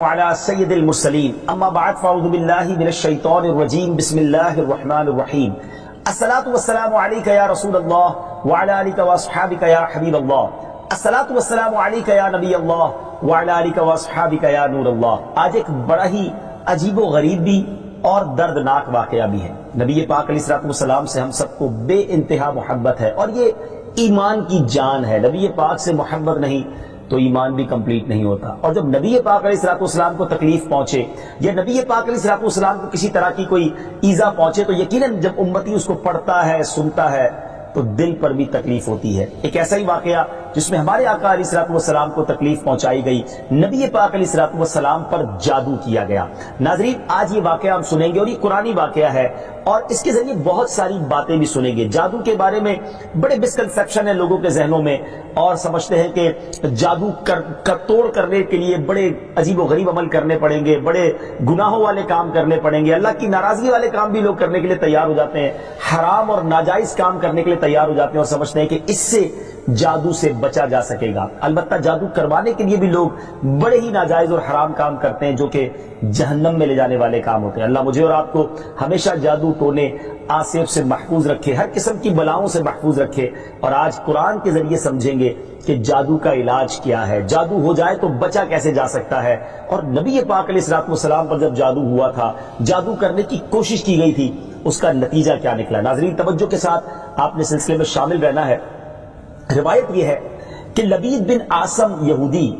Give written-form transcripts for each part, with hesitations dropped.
وعلى سيد المرسلين اما بعد فاعوذ بالله من الشيطان الرجيم بسم الله الرحمن الرحيم الصلاة والسلام عليك يا رسول الله وعلى آلك واصحابك يا حبيب الله الصلاة والسلام عليك يا نبی اللہ وعلى آلك واصحابك يا نور اللہ۔ آج ایک بڑا ہی عجیب و غریب بھی اور دردناک واقعہ بھی ہے۔ نبی پاک علیہ السلام سے ہم سب کو بے انتہا محبت ہے اور یہ ایمان کی جان ہے۔ نبی پاک سے محبت نہیں تو ایمان بھی کمپلیٹ نہیں ہوتا، اور جب نبی پاک علیہ السلام کو تکلیف پہنچے یا نبی پاک علیہ السلام کو کسی طرح کی کوئی ایذا پہنچے تو یقیناً جب امتی اس کو پڑھتا ہے سنتا ہے تو دل پر بھی تکلیف ہوتی ہے۔ ایک ایسا ہی واقعہ جس میں ہمارے آقا علیہ السلام کو تکلیف پہنچائی گئی، نبی پاک علیہ السلام پر جادو کیا گیا۔ ناظرین، آج یہ واقعہ ہم سنیں گے اور یہ قرآنی واقعہ ہے اور اس کے ذریعے بہت ساری باتیں بھی سنیں گے۔ جادو کے بارے میں بڑے مسکنسیپشن ہیں لوگوں کے ذہنوں میں، اور سمجھتے ہیں کہ جادو توڑ کرنے کے لیے بڑے عجیب و غریب عمل کرنے پڑیں گے، بڑے گناہوں والے کام کرنے پڑیں گے، اللہ کی ناراضگی والے کام بھی لوگ کرنے کے لیے تیار ہو جاتے ہیں، حرام اور ناجائز کام کرنے کے لیے تیار ہو جاتے ہیں اور سمجھتے ہیں کہ اس سے جادو سے بچا جا سکے گا۔ البتہ جادو کروانے کے لیے بھی لوگ بڑے ہی ناجائز اور حرام کام کرتے ہیں جو کہ جہنم میں لے جانے والے کام ہوتے ہیں۔ اللہ مجھے اور آپ کو ہمیشہ جادو ٹونے آصف سے محفوظ رکھے، ہر قسم کی بلاؤں سے محفوظ رکھے، اور آج قرآن کے ذریعے سمجھیں گے کہ جادو کا علاج کیا ہے، جادو ہو جائے تو بچا کیسے جا سکتا ہے، اور نبی پاک علیہ السلام پر جب جادو ہوا تھا، جادو کرنے کی کوشش کی گئی تھی، اس کا نتیجہ کیا نکلا۔ ناظرین، توجہ کے ساتھ آپ نے سلسلے میں شامل رہنا ہے۔ روایت یہ ہے کہ لبید بن عاصم یہودی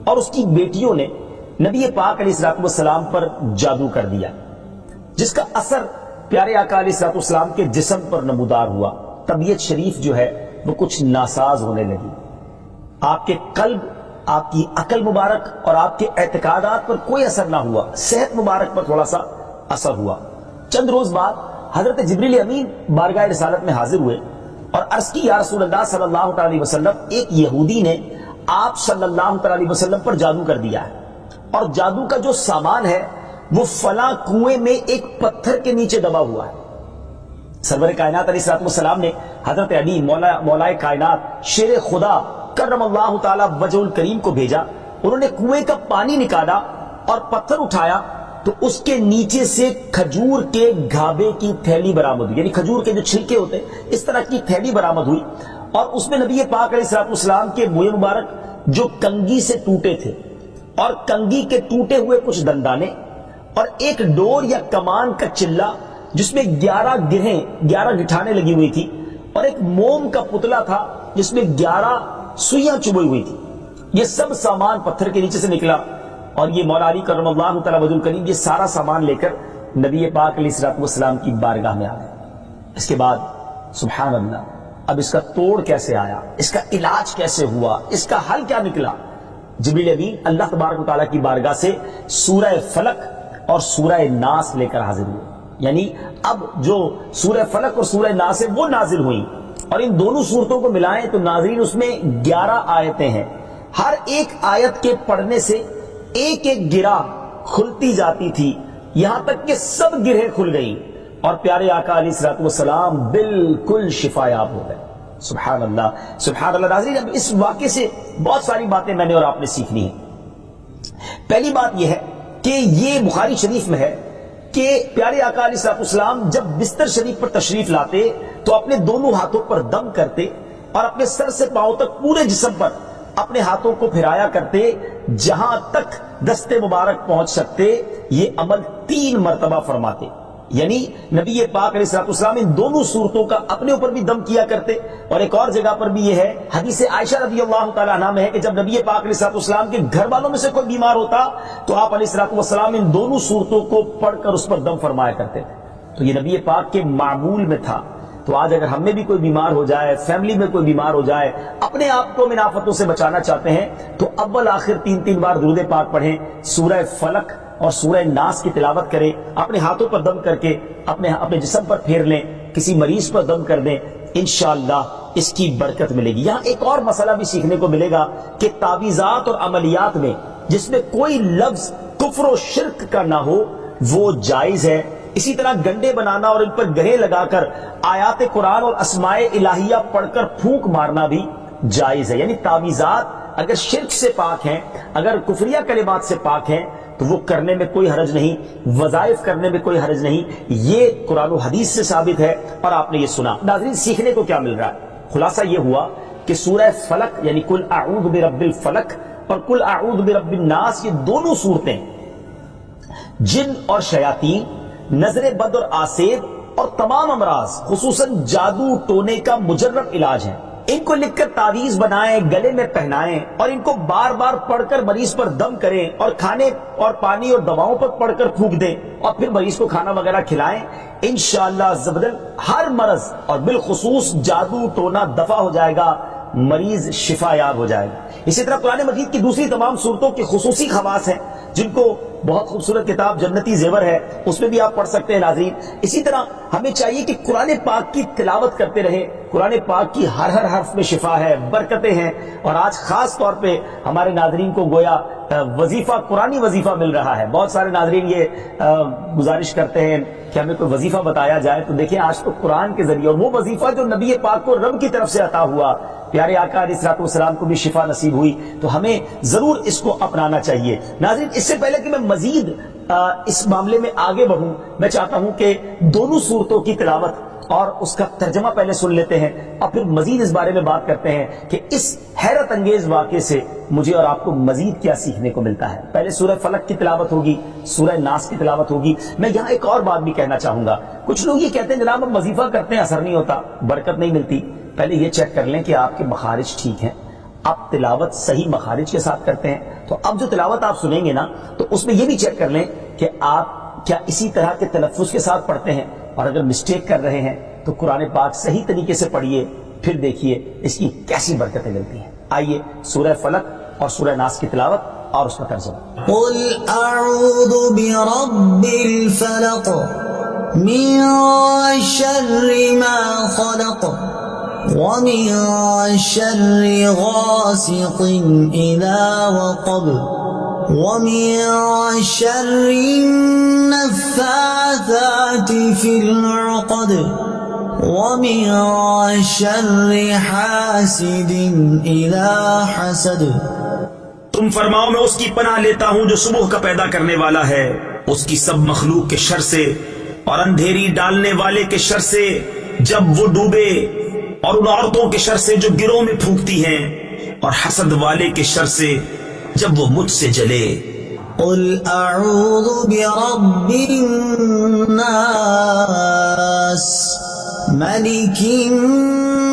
اور اس کی بیٹیوں نے نبی پاک علیہ السلام پر جادو کر دیا، جس کا اثر پیارے آقا علیہ السلام کے جسم پر نمودار ہوا۔ طبیعت شریف جو ہے وہ کچھ ناساز ہونے لگی، آپ کے قلب، آپ کی عقل مبارک اور آپ کے اعتقادات پر کوئی اثر نہ ہوا، صحت مبارک پر تھوڑا سا اثر ہوا۔ چند روز بعد حضرت جبریل امین بارگاہ رسالت میں حاضر ہوئے اور عرض کی، یا رسول اللہ صلی اللہ علیہ وسلم، ایک یہودی نے آپ صلی اللہ علیہ وسلم پر جادو کر دیا ہے، اور جادو کا جو سامان ہے وہ فلاں کنویں میں ایک پتھر کے نیچے دبا ہوا ہے۔ سرور کائنات علیہ السلام نے حضرت علی مولائے کائنات شیر خدا کرم اللہ تعالی وجہ الکریم کو بھیجا۔ انہوں نے کنویں کا پانی نکالا اور پتھر اٹھایا تو اس کے نیچے سے کھجور کے گھابے کی تھیلی برآمد ہوئی، یعنی کھجور کے جو چھلکے ہوتے ہیں اس طرح کی تھیلی برآمد ہوئی، اور اس میں نبی پاک علیہ السلام کے منہ مبارک جو کنگھی سے ٹوٹے تھے اور کنگھی کے ٹوٹے ہوئے کچھ دندانے اور ایک ڈور یا کمان کا چلہ جس میں 11 گٹھانے لگی ہوئی تھی، اور ایک موم کا پتلا تھا جس میں 11 سوئیاں چبھی ہوئی تھی، یہ سب سامان پتھر کے نیچے سے نکلا، اور یہ مولا علی کرم اللہ تعالی وجہ الکریم یہ سارا سامان لے کر نبی پاک علیہ السلام کی بارگاہ میں آ گئے۔ اس کے بعد سبحان اللہ، اب اس کا توڑ کیسے آیا، اس کا علاج کیسے ہوا، اس کا حل کیا نکلا؟ جبریل امین اللہ تبارک و تعالیٰ کی بارگاہ سے سورہ فلق اور سورہ ناس لے کر حاضر ہوئے، یعنی اب جو سورہ فلق اور سورہ ناس ہے وہ نازل ہوئی، اور ان دونوں صورتوں کو ملائیں تو ناظرین اس میں 11 آیتیں ہیں۔ ہر ایک آیت کے پڑھنے سے ایک ایک گرہ کھلتی جاتی تھی، یہاں تک کہ سب گرہیں کھل گئی اور پیارے آقا علیہ السلام بالکل شفا یاب ہو گئے۔ سبحان اللہ، سبحان اللہ۔ ناظرین، اب اس واقعے سے بہت ساری باتیں میں نے اور آپ نے سیکھنی ہیں۔ پہلی بات یہ ہے کہ یہ بخاری شریف میں ہے کہ پیارے آقا علیہ السلام جب بستر شریف پر تشریف لاتے تو اپنے دونوں ہاتھوں پر دم کرتے اور اپنے سر سے پاؤں تک پورے جسم پر اپنے ہاتھوں کو پھرایا کرتے، جہاں تک دست مبارک پہنچ سکتے یہ عمل 3 مرتبہ فرماتے، یعنی نبی پاک علیہ السلام ان دونوں صورتوں کا اپنے اوپر بھی دم کیا کرتے۔ اور ایک اور جگہ پر بھی یہ ہے، حدیث عائشہ رضی اللہ تعالیٰ عنہ میں ہے کہ جب نبی پاک علیہ السلام کے گھر والوں میں سے کوئی بیمار ہوتا تو آپ علیہ السلام ان دونوں صورتوں کو پڑھ کر اس پر دم فرمایا کرتے تھے۔ تو یہ نبی پاک کے معمول میں تھا۔ تو آج اگر ہم میں بھی کوئی بیمار ہو جائے، فیملی میں کوئی بیمار ہو جائے، اپنے آپ کو من آفتوں سے بچانا چاہتے ہیں تو اول آخر 3 بار درود پاک پڑھیں، سورہ فلق اور سورہ ناس کی تلاوت کریں، اپنے ہاتھوں پر دم کر کے اپنے جسم پر پھیر لیں، کسی مریض پر دم کر دیں، انشاءاللہ اس کی برکت ملے گی۔ یہاں ایک اور مسئلہ بھی سیکھنے کو ملے گا کہ تعویذات اور عملیات میں جس میں کوئی لفظ کفر و شرک کا نہ ہو وہ جائز ہے۔ اسی طرح گنڈے بنانا اور ان پر گرے لگا کر آیات قرآن اور اسماء الہیہ پڑھ کر پھونک مارنا بھی جائز ہے، یعنی تعویذات اگر شرک سے پاک ہیں، اگر کفریہ کلمات سے پاک ہیں تو وہ کرنے میں کوئی حرج نہیں، وظائف کرنے میں کوئی حرج نہیں، یہ قرآن و حدیث سے ثابت ہے اور آپ نے یہ سنا۔ ناظرین سیکھنے کو کیا مل رہا ہے؟ خلاصہ یہ ہوا کہ سورہ فلق یعنی قل اعوذ برب الفلق اور قل اعوذ برب الناس، یہ دونوں صورتیں جن اور شیاطین، نظر بد اور آسیب اور تمام امراض خصوصاً جادو ٹونے کا مجرب علاج ہیں۔ ان کو لکھ کر تعویذ بنائیں، گلے میں پہنائیں اور ان کو بار بار پڑھ کر مریض پر دم کریں اور کھانے اور پانی اور دواؤں پر پڑھ کر پھونک دیں اور پھر مریض کو کھانا وغیرہ کھلائیں، انشاءاللہ عزوجل ہر مرض اور بالخصوص جادو ٹونا دفع ہو جائے گا، مریض شفا یاب ہو جائے گا۔ اسی طرح قرآن مجید کی دوسری تمام صورتوں کے خصوصی خواص ہیں جن کو بہت خوبصورت کتاب جنتی زیور ہے اس میں بھی آپ پڑھ سکتے ہیں ناظرین۔ اسی طرح ہمیں چاہیے کہ قرآن پاک کی تلاوت کرتے رہیں، قرآن پاک کی ہر حرف میں شفا ہے، برکتیں ہیں، اور آج خاص طور پہ ہمارے ناظرین کو گویا وظیفہ، قرآنی وظیفہ مل رہا ہے۔ بہت سارے ناظرین یہ گزارش کرتے ہیں کہ ہمیں کوئی وظیفہ بتایا جائے، تو دیکھیں آج تو قرآن کے ذریعے، اور وہ وظیفہ جو نبی پاک کو رب کی طرف سے عطا ہوا، پیارے آقا علیہ الصلوۃ والسلام کو بھی شفا نصیب ہوئی، تو ہمیں ضرور اس کو اپنانا چاہیے۔ ناظرین اس سے پہلے کہ میں مزید اس معاملے میں آگے بڑھوں، میں چاہتا ہوں کہ دونوں صورتوں کی تلاوت اور اس کا ترجمہ پہلے سن لیتے ہیں اور پھر مزید اس بارے میں بات کرتے ہیں کہ اس حیرت انگیز واقعے سے مجھے اور آپ کو مزید کیا سیکھنے کو ملتا ہے۔ پہلے سورہ فلق کی تلاوت ہوگی، سورہ ناس کی تلاوت ہوگی۔ میں یہاں ایک اور بات بھی کہنا چاہوں گا، کچھ لوگ یہ کہتے ہیں جناب ہم وظیفہ کرتے ہیں اثر نہیں ہوتا، برکت نہیں ملتی۔ پہلے یہ چیک کر لیں کہ آپ کے مخارج ٹھیک ہیں، آپ تلاوت صحیح مخارج کے ساتھ کرتے ہیں۔ تو اب جو تلاوت آپ سنیں گے نا تو اس میں یہ بھی چیک کر لیں کہ آپ کیا اسی طرح کے تلفظ کے ساتھ پڑھتے ہیں، اور اگر مسٹیک کر رہے ہیں تو قرآن پاک صحیح طریقے سے پڑھیے، پھر دیکھیے اس کی کیسی برکتیں ملتی ہیں۔ آئیے سورہ فلق اور سورہ ناس کی تلاوت اور اس کا ترجمہ۔ قل اعوذ برب الفلق من شر ما خلق ومن شر غاسق اذا وقب ومن شر النفاثات في العقد ومن شر حاسد اذا حسد۔ تم فرماؤ میں اس کی پناہ لیتا ہوں جو صبح کا پیدا کرنے والا ہے، اس کی سب مخلوق کے شر سے، اور اندھیری ڈالنے والے کے شر سے جب وہ ڈوبے، اور ان عورتوں کے شر سے جو گروہ میں پھونکتی ہیں، اور حسد والے کے شر سے جب وہ مجھ سے جلے۔ قل اعوذ برب الناس ملک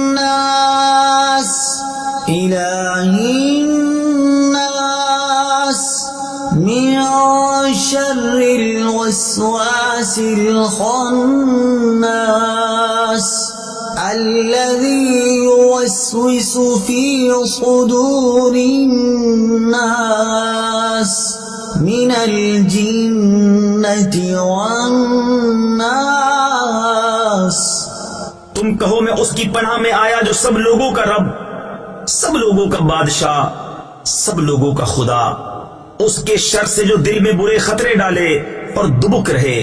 الناس الہ الناس من شر الوسواس الخناس الذي يوسوس في صدور الناس من الجنة والناس۔ تم کہو میں اس کی پناہ میں آیا جو سب لوگوں کا رب، سب لوگوں کا بادشاہ، سب لوگوں کا خدا، اس کے شر سے جو دل میں برے خطرے ڈالے اور دبک رہے،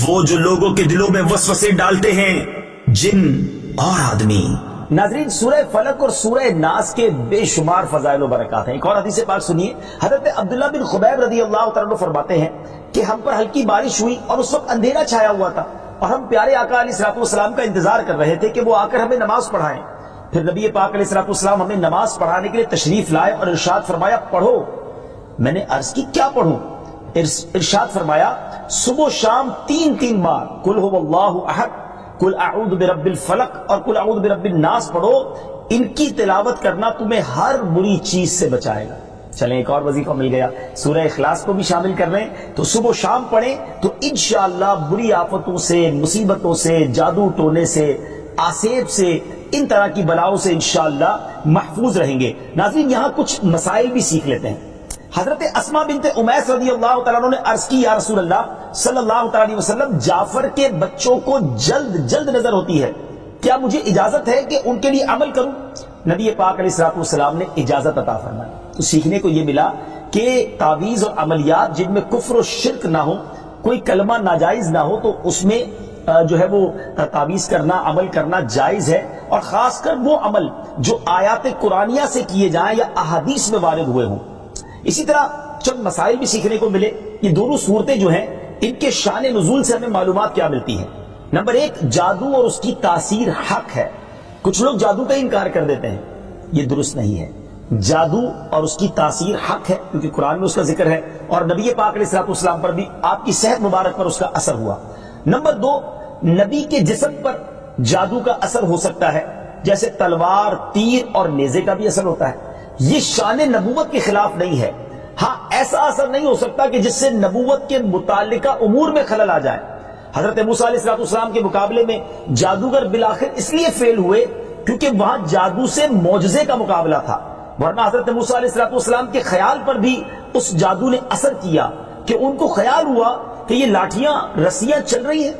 وہ جو لوگوں کے دلوں میں وسوسے ڈالتے ہیں، جن اور آدمی۔ ناظرین سورہ فلق اور سورہ ناس کے بے شمار فضائل و برکات ہیں۔ ایک اور حدیث پاک سنیے، حضرت عبداللہ بن خبیب رضی اللہ تعالیٰ عنہ فرماتے ہیں کہ ہم پر ہلکی بارش ہوئی اور اس وقت اندھیرا چھایا ہوا تھا، اور ہم پیارے آقا علیہ الصلوۃ والسلام کا انتظار کر رہے تھے کہ وہ آ کر ہمیں نماز پڑھائیں۔ پھر نبی پاک علیہ الصلوۃ والسلام ہمیں نماز پڑھانے کے لیے تشریف لائے اور ارشاد فرمایا پڑھو۔ میں نے عرض کی کیا پڑھوں؟ ارشاد فرمایا صبح و شام 3 بار قل هو اللہ احد، قل اعوذ برب الفلق اور قل اعوذ برب الناس پڑھو، ان کی تلاوت کرنا تمہیں ہر بری چیز سے بچائے گا۔ چلیں ایک اور وظیفہ مل گیا، سورہ اخلاص کو بھی شامل کر لیں، تو صبح و شام پڑھیں تو انشاءاللہ بری آفتوں سے، مصیبتوں سے، جادو ٹونے سے، آسیب سے، ان طرح کی بلاؤں سے انشاءاللہ محفوظ رہیں گے۔ ناظرین یہاں کچھ مسائل بھی سیکھ لیتے ہیں۔ حضرت اسماء بنت امیس رضی اللہ تعالیٰ عنہ نے عرض کی یا رسول اللہ صلی اللہ تعالیٰ علیہ وسلم، جعفر کے بچوں کو جلد نظر ہوتی ہے، کیا مجھے اجازت ہے کہ ان کے لیے عمل کروں؟ نبی پاک علیہ الصلوۃ والسلام نے اجازت عطا فرمائی۔ تو سیکھنے کو یہ ملا کہ تعویذ اور عملیات جن میں کفر و شرک نہ ہو، کوئی کلمہ ناجائز نہ ہو، تو اس میں جو ہے وہ تعویذ کرنا، عمل کرنا جائز ہے، اور خاص کر وہ عمل جو آیات قرآنیہ سے کیے جائیں یا احادیث میں وارد ہوئے ہوں۔ اسی طرح چند مسائل بھی سیکھنے کو ملے۔ یہ دونوں صورتیں جو ہیں ان کے شان نزول سے ہمیں معلومات کیا ملتی ہیں۔ نمبر ایک، جادو اور اس کی تاثیر حق ہے۔ کچھ لوگ جادو کا انکار کر دیتے ہیں، یہ درست نہیں ہے۔ جادو اور اس کی تاثیر حق ہے، کیونکہ قرآن میں اس کا ذکر ہے، اور نبی پاک علیہ الصلوۃ والسلام پر بھی آپ کی صحت مبارک پر اس کا اثر ہوا۔ نمبر دو، نبی کے جسم پر جادو کا اثر ہو سکتا ہے، جیسے تلوار، تیر اور نیزے کا بھی اثر ہوتا ہے۔ یہ شان نبوت کے خلاف نہیں ہے۔ ہاں، ایسا اثر نہیں ہو سکتا کہ جس سے نبوت کے متعلقہ امور میں خلل آ جائے۔ حضرت موسیٰ علیہ الصلوۃ والسلام کے مقابلے میں جادوگر بالآخر اس لیے فیل ہوئے کیونکہ وہاں جادو سے معجزے کا مقابلہ تھا، ورنہ حضرت موسیٰ علیہ الصلوۃ والسلام کے خیال پر بھی اس جادو نے اثر کیا کہ ان کو خیال ہوا کہ یہ لاٹھیاں، رسیاں چل رہی ہیں۔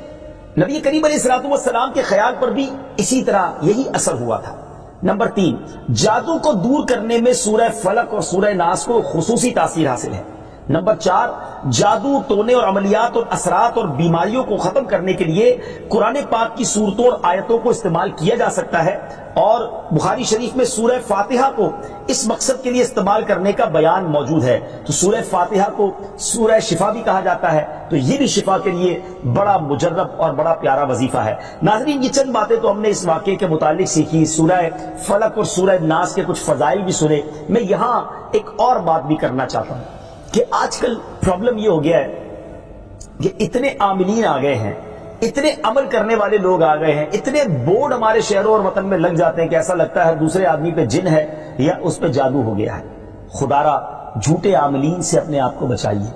نبی کریم علیہ الصلوۃ والسلام کے خیال پر بھی اسی طرح یہی اثر ہوا تھا۔ نمبر تین، جادو کو دور کرنے میں سورہ فلق اور سورہ ناس کو خصوصی تاثیر حاصل ہے۔ نمبر چار، جادو، ٹونے اور عملیات اور اثرات اور بیماریوں کو ختم کرنے کے لیے قرآن پاک کی صورتوں اور آیتوں کو استعمال کیا جا سکتا ہے، اور بخاری شریف میں سورہ فاتحہ کو اس مقصد کے لیے استعمال کرنے کا بیان موجود ہے۔ تو سورہ فاتحہ کو سورہ شفا بھی کہا جاتا ہے، تو یہ بھی شفا کے لیے بڑا مجرب اور بڑا پیارا وظیفہ ہے۔ ناظرین، یہ چند باتیں تو ہم نے اس واقعے کے متعلق سیکھی، سورہ فلق اور سورہ ناس کے کچھ فضائل بھی سنے۔ میں یہاں ایک اور بات بھی کرنا چاہتا ہوں کہ آج کل پرابلم یہ ہو گیا ہے کہ اتنے عاملین آ گئے ہیں، اتنے عمل کرنے والے لوگ آ گئے ہیں، اتنے بورڈ ہمارے شہروں اور وطن میں لگ جاتے ہیں کہ ایسا لگتا ہے دوسرے آدمی پہ جن ہے یا اس پہ جادو ہو گیا ہے۔ خدارا، جھوٹے عاملین سے اپنے آپ کو بچائیے۔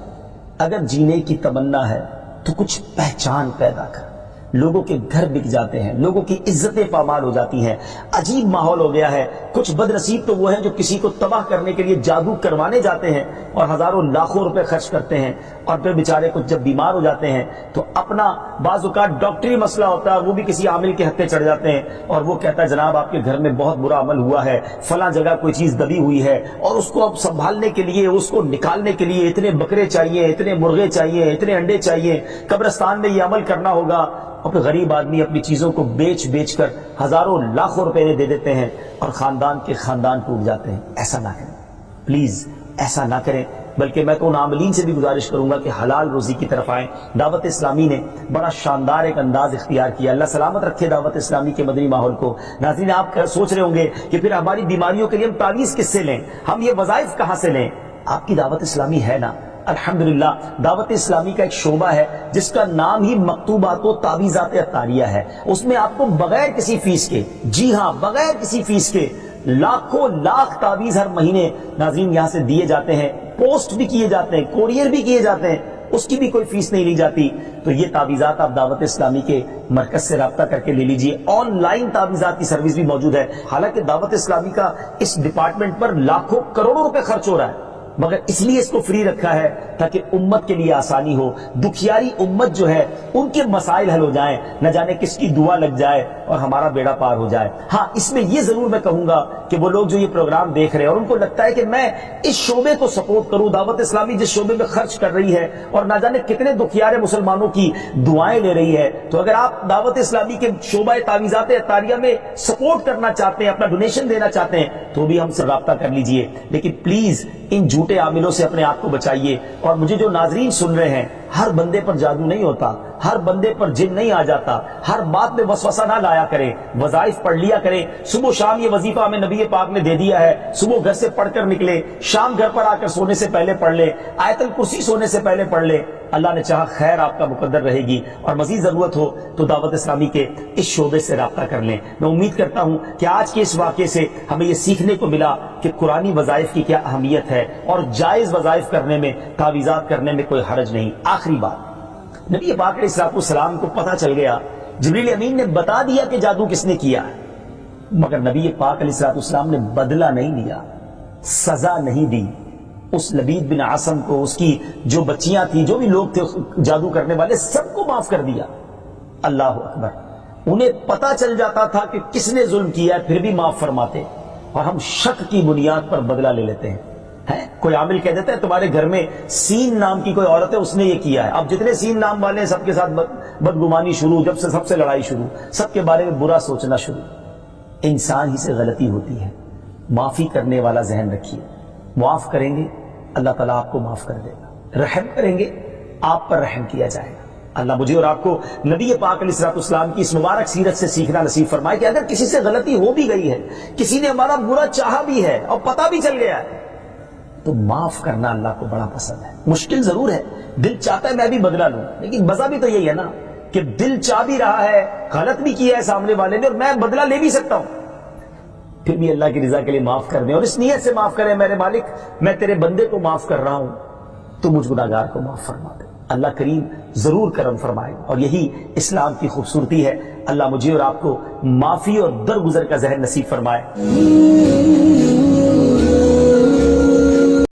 اگر جینے کی تمنا ہے تو کچھ پہچان پیدا کر۔ لوگوں کے گھر بک جاتے ہیں، لوگوں کی عزتیں پامال ہو جاتی ہیں، عجیب ماحول ہو گیا ہے۔ کچھ بد نصیب تو وہ ہیں جو کسی کو تباہ کرنے کے لیے جادو کروانے جاتے ہیں اور ہزاروں لاکھوں روپے خرچ کرتے ہیں، اور پھر بیچارے کچھ جب بیمار ہو جاتے ہیں تو اپنا بعض اوقات ڈاکٹری مسئلہ ہوتا ہے، وہ بھی کسی عامل کے ہتھے چڑھ جاتے ہیں، اور وہ کہتا ہے جناب آپ کے گھر میں بہت برا عمل ہوا ہے، فلاں جگہ کوئی چیز دبی ہوئی ہے، اور اس کو اب سنبھالنے کے لیے، اس کو نکالنے کے لیے اتنے بکرے چاہیے، اتنے مرغے چاہیے، اتنے انڈے چاہیے، قبرستان میں یہ عمل کرنا ہوگا، اور پھر غریب آدمی اپنی چیزوں کو بیچ کر ہزاروں لاکھوں روپے دے دیتے ہیں، اور خاندان کے خاندان ٹوٹ جاتے ہیں۔ ایسا نہ کریں، پلیز ایسا نہ کریں۔ بلکہ میں تو ان عاملین سے بھی گزارش کروں گا کہ حلال روزی کی طرف آئیں۔ دعوت اسلامی نے بڑا شاندار ایک انداز اختیار کیا، اللہ سلامت رکھے دعوت اسلامی کے مدنی ماحول کو۔ ناظرین، آپ سوچ رہے ہوں گے کہ پھر ہماری بیماریوں کے لیے ہم تعویذ کس سے لیں، ہم یہ وظائف کہاں سے لیں؟ آپ کی دعوت اسلامی ہے نا، الحمدللہ دعوت اسلامی کا ایک شعبہ ہے جس کا نام ہی مکتوبات و تعویذات عطاریہ ہے۔ اس میں آپ کو بغیر کسی فیس کے، جی ہاں بغیر کسی فیس کے، لاکھوں لاکھ تعویذ ہر مہینے ناظرین یہاں سے دیے جاتے ہیں، پوسٹ بھی کیے جاتے ہیں، کوریئر بھی کیے جاتے ہیں، اس کی بھی کوئی فیس نہیں لی جاتی۔ تو یہ تعویذات آپ دعوت اسلامی کے مرکز سے رابطہ کر کے لے لیجئے۔ آن لائن تعویذات کی سروس بھی موجود ہے۔ حالانکہ دعوت اسلامی کا اس ڈپارٹمنٹ پر لاکھوں کروڑوں روپے خرچ ہو رہا ہے، مگر اس لیے اس کو فری رکھا ہے تاکہ امت کے لیے آسانی ہو، دکھیاری امت جو ہے ان کے مسائل حل ہو جائیں، نہ جانے کس کی دعا لگ جائے اور ہمارا بیڑا پار ہو جائے۔ ہاں، اس میں یہ ضرور میں کہوں گا کہ وہ لوگ جو یہ پروگرام دیکھ رہے ہیں اور ان کو لگتا ہے کہ میں اس شعبے کو سپورٹ کروں، دعوت اسلامی جس شعبے میں خرچ کر رہی ہے اور نہ جانے کتنے دکھیارے مسلمانوں کی دعائیں لے رہی ہے، تو اگر آپ دعوت اسلامی کے شعبہ تعویذات عطاریہ میں سپورٹ کرنا چاہتے ہیں، اپنا ڈونیشن دینا چاہتے ہیں، تو بھی ہم سے رابطہ کر لیجئے۔ لیکن پلیز ان جھوٹے عاملوں سے اپنے آپ کو بچائیے۔ اور مجھے جو ناظرین سن رہے ہیں، ہر بندے پر جادو نہیں ہوتا، ہر بندے پر جن نہیں آ جاتا، ہر بات میں وسوسہ نہ لایا کریں، وظائف پڑھ لیا کریں۔ صبح شام یہ وظیفہ ہمیں نبی پاک نے دے دیا ہے، صبح گھر سے پڑھ کر نکلے، شام گھر پر آ کر سونے سے پہلے پڑھ لے، آیت الکرسی سونے سے پہلے پڑھ لے، اللہ نے چاہا خیر آپ کا مقدر رہے گی۔ اور مزید ضرورت ہو تو دعوت اسلامی کے اس شعبے سے رابطہ کر لیں۔ میں امید کرتا ہوں کہ آج کے اس واقعے سے ہمیں یہ سیکھنے کو ملا کہ قرآنی وظائف کی کیا اہمیت ہے، اور جائز وظائف کرنے میں، تعویذات کرنے میں کوئی حرج نہیں۔ آخری بات، نبی پاک علیہ الصلوۃ والسلام کو پتہ چل گیا، جبریل امین نے بتا دیا کہ جادو کس نے کیا ہے، مگر نبی پاک علیہ الصلوۃ والسلام نے بدلہ نہیں لیا، سزا نہیں دی۔ اس لبید بن عاصم کو، اس کی جو بچیاں تھیں، جو بھی لوگ تھے جادو کرنے والے، سب کو معاف کر دیا۔ اللہ اکبر! انہیں پتہ چل جاتا تھا کہ کس نے ظلم کیا ہے، پھر بھی معاف فرماتے، اور ہم شک کی بنیاد پر بدلہ لے لیتے ہیں۔ ہے کوئی عامل کہہ دیتا ہے تمہارے گھر میں سین نام کی کوئی عورت ہے، اس نے یہ کیا ہے، اب جتنے سین نام والے ہیں سب کے ساتھ بدگمانی شروع، جب سے سب سے لڑائی شروع، سب کے بارے میں برا سوچنا شروع۔ انسان ہی سے غلطی ہوتی ہے، معافی کرنے والا ذہن رکھیے، معاف کریں گے اللہ تعالیٰ آپ کو معاف کر دے گا، رحم کریں گے آپ پر رحم کیا جائے گا۔ اللہ مجھے اور آپ کو نبی پاک علیہ الصلوۃ والسلام کی اس مبارک سیرت سے سیکھنا نصیب فرمائے کہ اگر کسی سے غلطی ہو بھی گئی ہے، کسی نے ہمارا برا چاہا بھی ہے اور پتہ بھی چل گیا ہے، تو معاف کرنا اللہ کو بڑا پسند ہے۔ مشکل ضرور ہے، دل چاہتا ہے میں بھی بدلہ لوں، لیکن مزہ بھی تو یہی ہے نا کہ دل چاہ بھی رہا ہے، غلط بھی کیا ہے سامنے والے نے اور میں بدلہ لے بھی سکتا ہوں، پھر بھی اللہ کی رضا کے لیے معاف کر دیں اور اس نیت سے معاف کریں میرے مالک میں تیرے بندے کو معاف کر رہا ہوں تو مجھ گناہگار کو معاف فرما دے۔ اللہ کریم ضرور کرم فرمائے اور یہی اسلام کی خوبصورتی ہے۔ اللہ مجھے اور آپ کو معافی اور درگزر کا ذہن نصیب فرمائے۔